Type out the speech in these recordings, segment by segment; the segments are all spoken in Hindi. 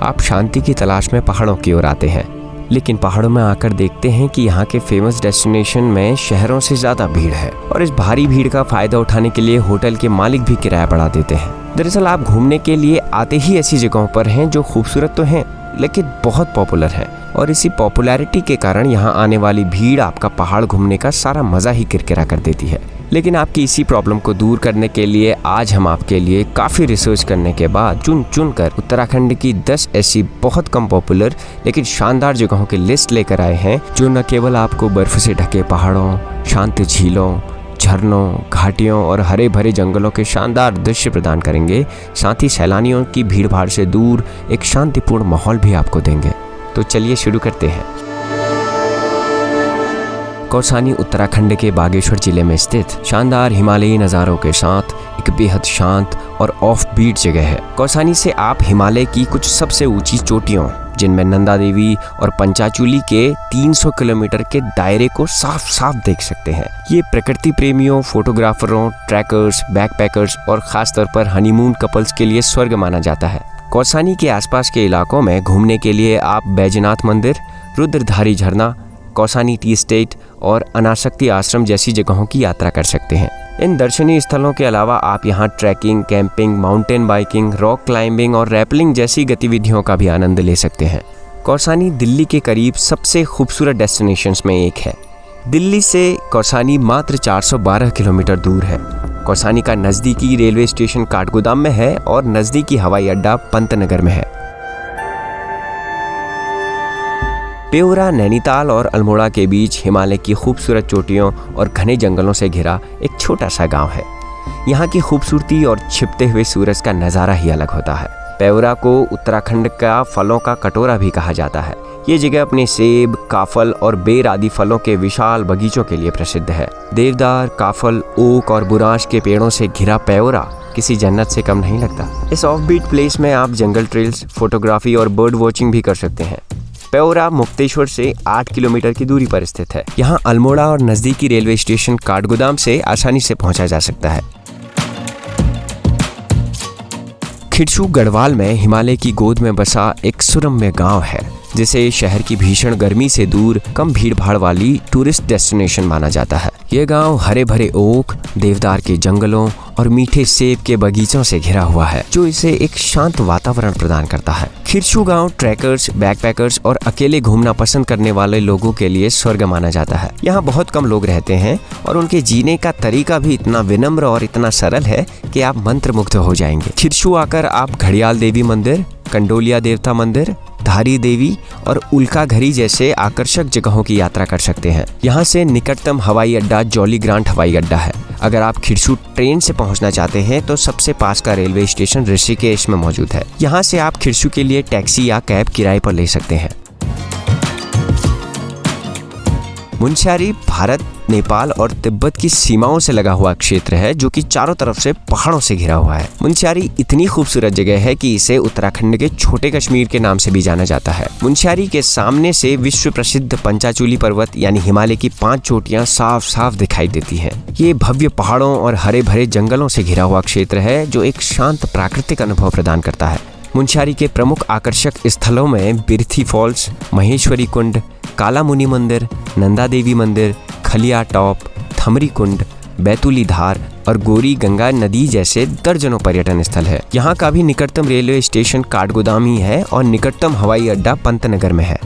आप शांति की तलाश में पहाड़ों की ओर आते हैं, लेकिन पहाड़ों में आकर देखते हैं कि यहाँ के फेमस डेस्टिनेशन में शहरों से ज़्यादा भीड़ है और इस भारी भीड़ का फ़ायदा उठाने के लिए होटल के मालिक भी किराया बढ़ा देते हैं। दरअसल आप घूमने के लिए आते ही ऐसी जगहों पर हैं जो खूबसूरत तो हैं लेकिन बहुत पॉपुलर है, और इसी पॉपुलैरिटी के कारण यहाँ आने वाली भीड़ आपका पहाड़ घूमने का सारा मज़ा ही किरकिरा कर देती है। लेकिन आपकी इसी प्रॉब्लम को दूर करने के लिए आज हम आपके लिए काफ़ी रिसर्च करने के बाद चुन कर उत्तराखंड की 10 ऐसी बहुत कम पॉपुलर लेकिन शानदार जगहों की लिस्ट लेकर आए हैं, जो न केवल आपको बर्फ से ढके पहाड़ों, शांत झीलों, झरनों, घाटियों और हरे भरे जंगलों के शानदार दृश्य प्रदान करेंगे, साथ ही सैलानियों की भीड़ भाड़ से दूर एक शांतिपूर्ण माहौल भी आपको देंगे। तो चलिए शुरू करते हैं। कौसानी उत्तराखंड के बागेश्वर जिले में स्थित शानदार हिमालयी नज़ारों के साथ एक बेहद शांत और ऑफ बीट जगह है। कौसानी से आप हिमालय की कुछ सबसे ऊंची चोटियों, जिनमें नंदा देवी और पंचाचूली के 300 किलोमीटर के दायरे को साफ साफ देख सकते हैं। ये प्रकृति प्रेमियों, फोटोग्राफरों, ट्रैकर्स, बैकपैकर्स और खासतौर पर हनीमून कपल्स के लिए स्वर्ग माना जाता है। कौसानी के आसपास के इलाकों में घूमने के लिए आप बैजनाथ मंदिर, रुद्रधारी झरना, कौसानी टी एस्टेट और अनासक्ति आश्रम जैसी जगहों की यात्रा कर सकते हैं। इन दर्शनीय स्थलों के अलावा आप यहाँ trekking, camping, mountain biking, rock climbing और रैपलिंग जैसी गतिविधियों का भी आनंद ले सकते हैं। कौसानी दिल्ली के करीब सबसे खूबसूरत डेस्टिनेशंस में एक है। दिल्ली से कौसानी मात्र 412 किलोमीटर दूर है। कौसानी का नज़दीकी रेलवे स्टेशन काठगोदाम में है और नज़दीकी हवाई अड्डा पंतनगर में है। पेउरा, नैनीताल और अल्मोड़ा के बीच हिमालय की खूबसूरत चोटियों और घने जंगलों से घिरा एक छोटा सा गांव है। यहाँ की खूबसूरती और छिपते हुए सूरज का नज़ारा ही अलग होता है। पेउरा को उत्तराखंड का फलों का कटोरा भी कहा जाता है। ये जगह अपने सेब, काफल और बेर आदि फलों के विशाल बगीचों के लिए प्रसिद्ध है। देवदार, काफल, ओक और बुरांश के पेड़ों से घिरा पेउरा किसी जन्नत से कम नहीं लगता। इस ऑफ बीट प्लेस में आप जंगल ट्रेल्स, फोटोग्राफी और बर्ड वॉचिंग भी कर सकते हैं। पेउरा मुक्तेश्वर से 8 किलोमीटर की दूरी पर स्थित है। यहाँ अल्मोड़ा और नजदीकी रेलवे स्टेशन काठगोदाम से आसानी से पहुंचा जा सकता है। खिरसू गढ़वाल में हिमालय की गोद में बसा एक सुरम्य गांव है, जिसे शहर की भीषण गर्मी से दूर कम भीड़ भाड़ वाली टूरिस्ट डेस्टिनेशन माना जाता है। यह गांव हरे भरे ओक, देवदार के जंगलों और मीठे सेब के बगीचों से घिरा हुआ है, जो इसे एक शांत वातावरण प्रदान करता है। खिरसू गांव ट्रैकर्स, बैकपैकर्स और अकेले घूमना पसंद करने वाले लोगों के लिए स्वर्ग माना जाता है। यहाँ बहुत कम लोग रहते हैं और उनके जीने का तरीका भी इतना विनम्र और इतना सरल है कि आप मंत्रमुग्ध हो जाएंगे। खिरसू आकर आप घड़ियाल देवी मंदिर, कंडोलिया देवता मंदिर, धारी देवी और उल्का घरी जैसे आकर्षक जगहों की यात्रा कर सकते हैं। यहाँ से निकटतम हवाई अड्डा जॉली ग्रांट हवाई अड्डा है। अगर आप खिरसू ट्रेन से पहुँचना चाहते हैं तो सबसे पास का रेलवे स्टेशन ऋषिकेश में मौजूद है। यहाँ से आप खिरसू के लिए टैक्सी या कैब किराए पर ले सकते हैं। मुनस्यारी भारत, नेपाल और तिब्बत की सीमाओं से लगा हुआ क्षेत्र है, जो कि चारों तरफ से पहाड़ों से घिरा हुआ है। मुनस्यारी इतनी खूबसूरत जगह है कि इसे उत्तराखंड के छोटे कश्मीर के नाम से भी जाना जाता है। मुनस्यारी के सामने से विश्व प्रसिद्ध पंचाचूली पर्वत यानी हिमालय की 5 चोटियां साफ साफ दिखाई देती हैं। ये भव्य पहाड़ों और हरे भरे जंगलों से घिरा हुआ क्षेत्र है, जो एक शांत प्राकृतिक अनुभव प्रदान करता है। मुनस्यारी के प्रमुख आकर्षक स्थलों में बिरथी फॉल्स, महेश्वरी कुंड, काला मुनि मंदिर, नंदा देवी मंदिर, खलिया टॉप, थमरी कुंड, बैतूली धार और गोरी गंगा नदी जैसे दर्जनों पर्यटन स्थल है। यहाँ का भी निकटतम रेलवे स्टेशन काठगोदाम ही है और निकटतम हवाई अड्डा पंतनगर में है।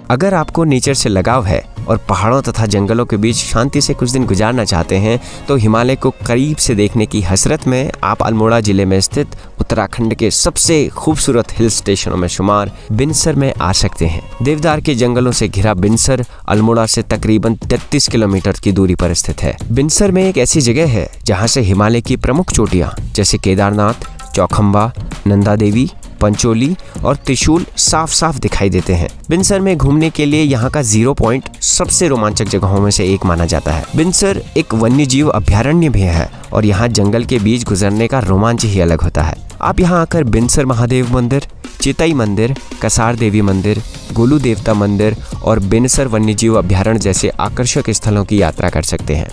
अगर आपको नेचर से लगाव है और पहाड़ों तथा जंगलों के बीच शांति से कुछ दिन गुजारना चाहते हैं तो हिमालय को करीब से देखने की हसरत में आप अल्मोड़ा जिले में स्थित उत्तराखंड के सबसे खूबसूरत हिल स्टेशनों में शुमार बिनसर में आ सकते हैं। देवदार के जंगलों से घिरा बिनसर अल्मोड़ा से तकरीबन 33 किलोमीटर की दूरी पर स्थित है। बिनसर में एक ऐसी जगह है जहाँ से हिमालय की प्रमुख चोटियाँ जैसे केदारनाथ, चौखंबा, नंदा देवी, पंचोली और त्रिशूल साफ साफ दिखाई देते हैं। बिनसर में घूमने के लिए यहाँ का 0 पॉइंट सबसे रोमांचक जगहों में से एक माना जाता है। बिनसर एक वन्यजीव अभ्यारण्य भी है और यहाँ जंगल के बीच गुजरने का रोमांच ही अलग होता है। आप यहाँ आकर बिनसर महादेव मंदिर, चितई मंदिर, कसार देवी मंदिर, गोलू देवता मंदिर और बिनसर वन्यजीव अभ्यारण्य जैसे आकर्षक स्थलों की यात्रा कर सकते हैं।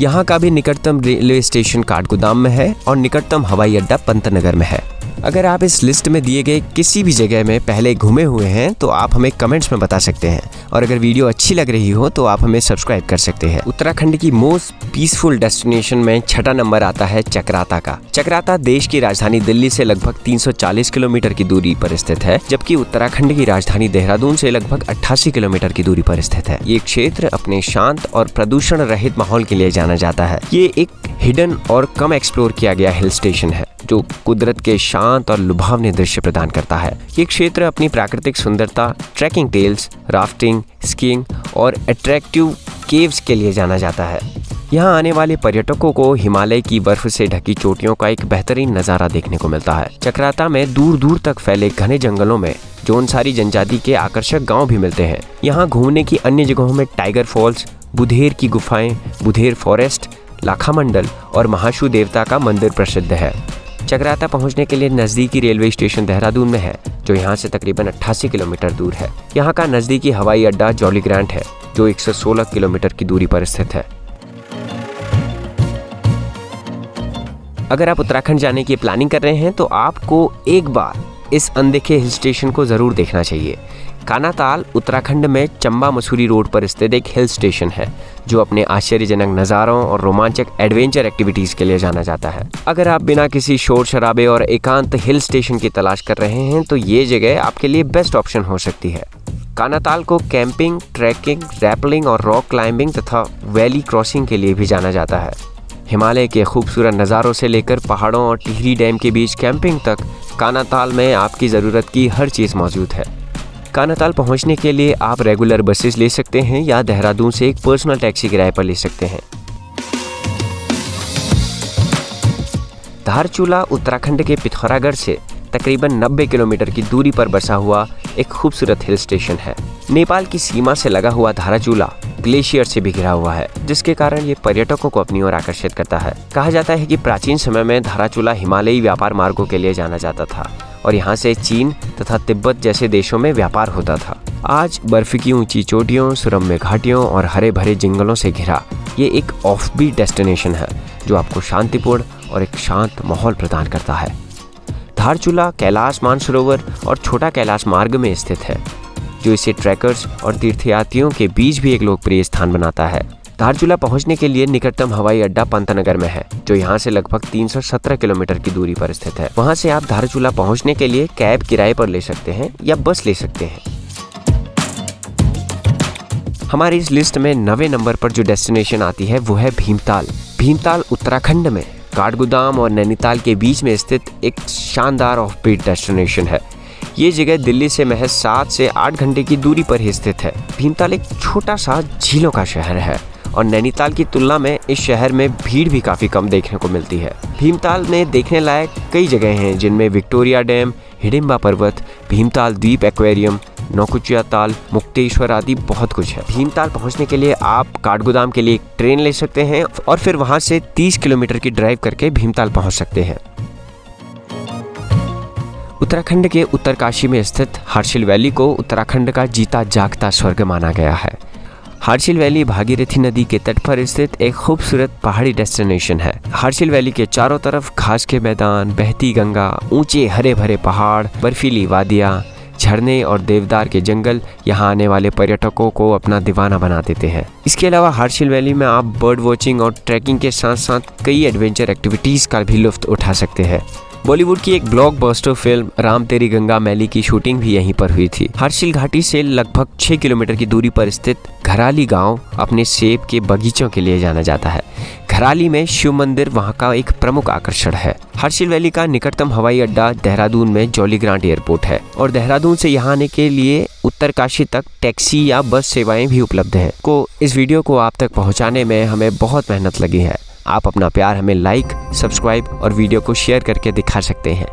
यहाँ का भी निकटतम रेलवे स्टेशन काठगोदाम में है और निकटतम हवाई अड्डा पंतनगर में है। अगर आप इस लिस्ट में दिए गए किसी भी जगह में पहले घूमे हुए हैं तो आप हमें कमेंट्स में बता सकते हैं, और अगर वीडियो अच्छी लग रही हो तो आप हमें सब्सक्राइब कर सकते हैं। उत्तराखंड की मोस्ट पीसफुल डेस्टिनेशन में छठा नंबर आता है चक्राता का। चक्राता देश की राजधानी दिल्ली से लगभग 340 किलोमीटर की दूरी पर स्थित है, जबकि उत्तराखंड की राजधानी देहरादून से लगभग 88 किलोमीटर की दूरी पर स्थित है। ये क्षेत्र अपने शांत और प्रदूषण रहित माहौल के लिए जाना जाता है। ये एक हिडन और कम एक्सप्लोर किया गया हिल स्टेशन है जो कुदरत के शांत और लुभावने दृश्य प्रदान करता है। ये क्षेत्र अपनी प्राकृतिक सुंदरता, ट्रैकिंग टेल्स, राफ्टिंग, स्कीइंग और अट्रैक्टिव केव्स के लिए जाना जाता है। यहाँ आने वाले पर्यटकों को हिमालय की बर्फ से ढकी चोटियों का एक बेहतरीन नज़ारा देखने को मिलता है। चक्राता में दूर दूर तक फैले घने जंगलों में जौनसारी जनजाति के आकर्षक गांव भी मिलते हैं। यहाँ घूमने की अन्य जगहों में टाइगर फॉल्स, बुधेर की गुफाएं, बुधेर फॉरेस्ट, लाखामंडल और महाशु देवता का मंदिर प्रसिद्ध है। चक्राता पहुंचने के लिए नज़दीकी रेलवे स्टेशन देहरादून में है, जो यहाँ से तकरीबन 88 किलोमीटर दूर है। यहाँ का नज़दीकी हवाई अड्डा जॉली ग्रांट है, जो 116 किलोमीटर की दूरी पर स्थित है। अगर आप उत्तराखंड जाने की प्लानिंग कर रहे हैं तो आपको एक बार इस अनदेखे हिल स्टेशन को ज़रूर देखना चाहिए। कानाताल उत्तराखंड में चंबा मसूरी रोड पर स्थित एक हिल स्टेशन है, जो अपने आश्चर्यजनक नज़ारों और रोमांचक एडवेंचर एक्टिविटीज़ के लिए जाना जाता है। अगर आप बिना किसी शोर शराबे और एकांत हिल स्टेशन की तलाश कर रहे हैं तो ये जगह आपके लिए बेस्ट ऑप्शन हो सकती है। कानाताल को कैंपिंग, ट्रैकिंग, रैपलिंग और रॉक क्लाइंबिंग तथा वैली क्रॉसिंग के लिए भी जाना जाता है। हिमालय के खूबसूरत नज़ारों से लेकर पहाड़ों और टिहरी डैम के बीच कैंपिंग तक कानाताल में आपकी ज़रूरत की हर चीज़ मौजूद है। कानाताल पहुंचने के लिए आप रेगुलर बसेस ले सकते हैं या देहरादून से एक पर्सनल टैक्सी किराए पर ले सकते हैं। धारचूला उत्तराखंड के पिथौरागढ़ से तकरीबन 90 किलोमीटर की दूरी पर बसा हुआ एक खूबसूरत हिल स्टेशन है। नेपाल की सीमा से लगा हुआ धाराचूला ग्लेशियर से भी घिरा हुआ है, जिसके कारण ये पर्यटकों को अपनी ओर आकर्षित करता है। कहा जाता है कि प्राचीन समय में धाराचूला हिमालयी व्यापार मार्गों के लिए जाना जाता था और यहाँ से चीन तथा तिब्बत जैसे देशों में व्यापार होता था। आज बर्फ की ऊंची चोटियों, सुरम्य घाटियों और हरे भरे जंगलों से घिरा ये एक ऑफबीट डेस्टिनेशन है, जो आपको शांतिपूर्ण और एक शांत माहौल प्रदान करता है। धारचूला कैलाश मानसरोवर और छोटा कैलाश मार्ग में स्थित है, जो इसे ट्रैकर्स और तीर्थयात्रियों के बीच भी एक लोकप्रिय स्थान बनाता है। धारचूला पहुंचने के लिए निकटतम हवाई अड्डा पंतनगर में है, जो यहाँ से लगभग 317 किलोमीटर की दूरी पर स्थित है। वहाँ से आप धारचूला पहुंचने के लिए कैब किराए पर ले सकते हैं या बस ले सकते हैं। हमारी इस लिस्ट में 9वें नंबर पर जो डेस्टिनेशन आती है वो है भीमताल। भीमताल उत्तराखंड में काठगोदाम और नैनीताल के बीच में स्थित एक शानदार ऑफबीट डेस्टिनेशन है। ये जगह दिल्ली से महज 7 से 8 घंटे की दूरी पर ही स्थित है। भीमताल एक छोटा सा झीलों का शहर है और नैनीताल की तुलना में इस शहर में भीड़ भी काफ़ी कम देखने को मिलती है। भीमताल में देखने लायक कई जगह हैं, जिनमें विक्टोरिया डैम, हिडिंबा पर्वत, भीमताल द्वीप एक्वेरियम, नौकुचिया ताल, मुक्तेश्वर आदि बहुत कुछ है। भीमताल पहुंचने के लिए आप काठगोदाम के लिए एक ट्रेन ले सकते हैं और फिर वहां से 30 किलोमीटर की ड्राइव करके भीमताल पहुंच सकते हैं। उत्तराखंड के उत्तरकाशी में स्थित हार्सिल वैली को उत्तराखंड का जीता जागता स्वर्ग माना गया है। हार्सिल वैली भागीरथी नदी के तट पर स्थित एक खूबसूरत पहाड़ी डेस्टिनेशन है। हार्सिल वैली के चारों तरफ घास के मैदान, बहती गंगा, ऊंचे हरे भरे पहाड़, बर्फीली वादियाँ, झरने और देवदार के जंगल यहाँ आने वाले पर्यटकों को अपना दीवाना बना देते हैं। इसके अलावा हार्सिल वैली में आप बर्ड वॉचिंग और ट्रैकिंग के साथ साथ कई एडवेंचर एक्टिविटीज़ का भी लुत्फ उठा सकते हैं। बॉलीवुड की एक ब्लॉकबस्टर फिल्म राम तेरी गंगा मैली की शूटिंग भी यहीं पर हुई थी। हार्सिल घाटी से लगभग 6 किलोमीटर की दूरी पर स्थित घराली गांव अपने सेब के बगीचों के लिए जाना जाता है। घराली में शिव मंदिर वहां का एक प्रमुख आकर्षण है। हार्सिल वैली का निकटतम हवाई अड्डा देहरादून में जॉली ग्रांट एयरपोर्ट है और देहरादून से यहाँ आने के लिए उत्तरकाशी तक टैक्सी या बस सेवाएं भी उपलब्ध हैं। इस वीडियो को आप तक पहुँचाने में हमें बहुत मेहनत लगी है। आप अपना प्यार हमें लाइक, सब्सक्राइब और वीडियो को शेयर करके दिखा सकते हैं।